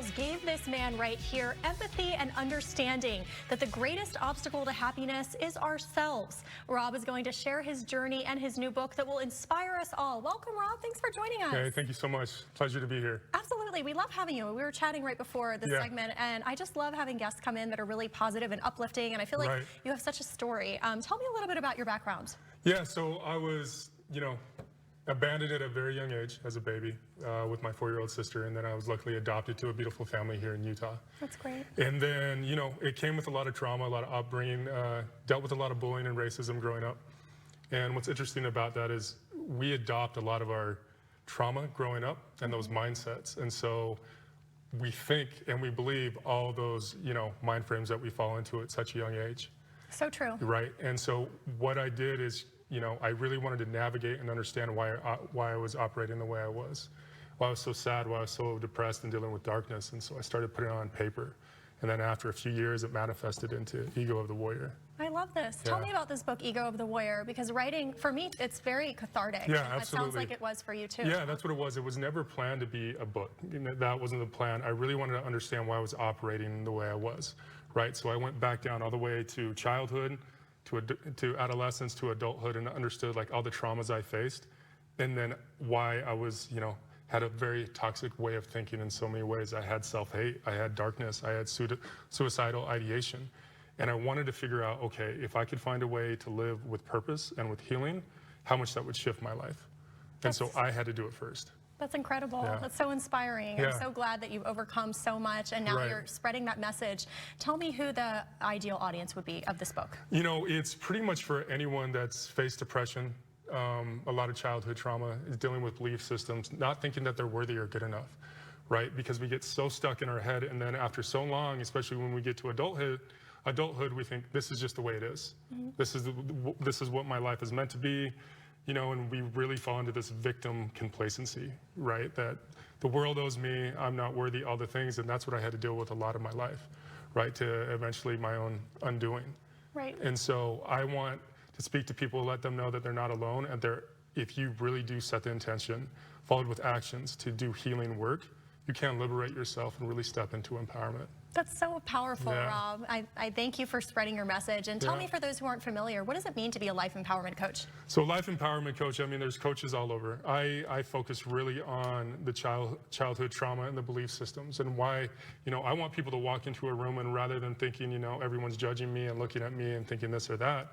Charles gave this man right here empathy and understanding that the greatest obstacle to happiness is ourselves. Rob is going to share his journey and his new book that will inspire us all. Welcome, Rob. Thanks for joining us. Hey, thank you so much. Pleasure to be here. Absolutely. We love having you. We were chatting right before this segment, and I just love having guests come in that are really positive and uplifting, and I feel like you have such a story. Tell me a little bit about your background. Yeah, so I was, abandoned at a very young age as a baby with my 4-year-old sister, and then I was luckily adopted to a beautiful family here in Utah. That's great. And then, it came with a lot of trauma, a lot of upbringing, dealt with a lot of bullying and racism growing up. And what's interesting about that is we adopt a lot of our trauma growing up and those mindsets. And so we think and we believe all those, mind frames that we fall into at such a young age. So true. Right. And so what I did is, I really wanted to navigate and understand why I was operating the way I was, why I was so sad, why I was so depressed and dealing with darkness. And so I started putting it on paper. And then after a few years, it manifested into Ego of the Warrior. I love this. Tell me about this book, Ego of the Warrior, because writing, for me, it's very cathartic. Yeah, absolutely. It sounds like it was for you, too. Yeah, that's what it was. It was never planned to be a book. That wasn't the plan. I really wanted to understand why I was operating the way I was, right? So I went back down all the way to childhood, to adolescence, to adulthood, and understood like all the traumas I faced, and then why I was, had a very toxic way of thinking in so many ways. I had self-hate, I had darkness, I had suicidal ideation. And I wanted to figure out, okay, if I could find a way to live with purpose and with healing, how much that would shift my life. And so I had to do it first. That's incredible. Yeah. That's so inspiring. Yeah. I'm so glad that you've overcome so much, and now you're spreading that message. Tell me who the ideal audience would be of this book. It's pretty much for anyone that's faced depression, a lot of childhood trauma, is dealing with belief systems, not thinking that they're worthy or good enough, right? Because we get so stuck in our head, and then after so long, especially when we get to adulthood, we think this is just the way it is. This is what my life is meant to be, and we really fall into this victim complacency, right? That the world owes me, I'm not worthy, all the things, and that's what I had to deal with a lot of my life, right? To eventually my own undoing. Right. And so I want to speak to people, let them know that they're not alone, and if you really do set the intention, followed with actions to do healing work, you can liberate yourself and really step into empowerment. That's so powerful, Rob. I thank you for spreading your message. And tell me, for those who aren't familiar, what does it mean to be a life empowerment coach? So life empowerment coach, there's coaches all over. I focus really on the childhood trauma and the belief systems, and why, I want people to walk into a room and rather than thinking, everyone's judging me and looking at me and thinking this or that,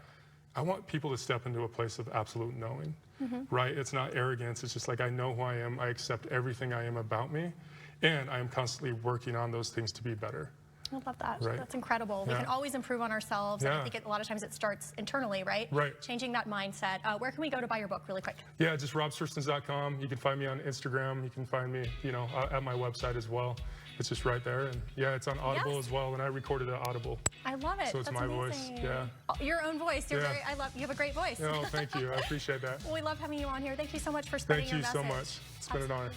I want people to step into a place of absolute knowing, right? It's not arrogance. It's just like, I know who I am. I accept everything I am about me. And I am constantly working on those things to be better. I love that. Right. That's incredible. We can always improve on ourselves. And I think a lot of times it starts internally, right? Right. Changing that mindset. Where can we go to buy your book really quick? Yeah, just robsirstin.com. You can find me on Instagram. You can find me, at my website as well. It's just right there. And yeah, it's on Audible as well. And I recorded it Audible. I love it. So it's That's my amazing. voice. Yeah. Your own voice. You have a great voice. No, thank you. I appreciate that. Well, we love having you on here. Thank you so much for spreading your message. Thank you so much. It's been an honor.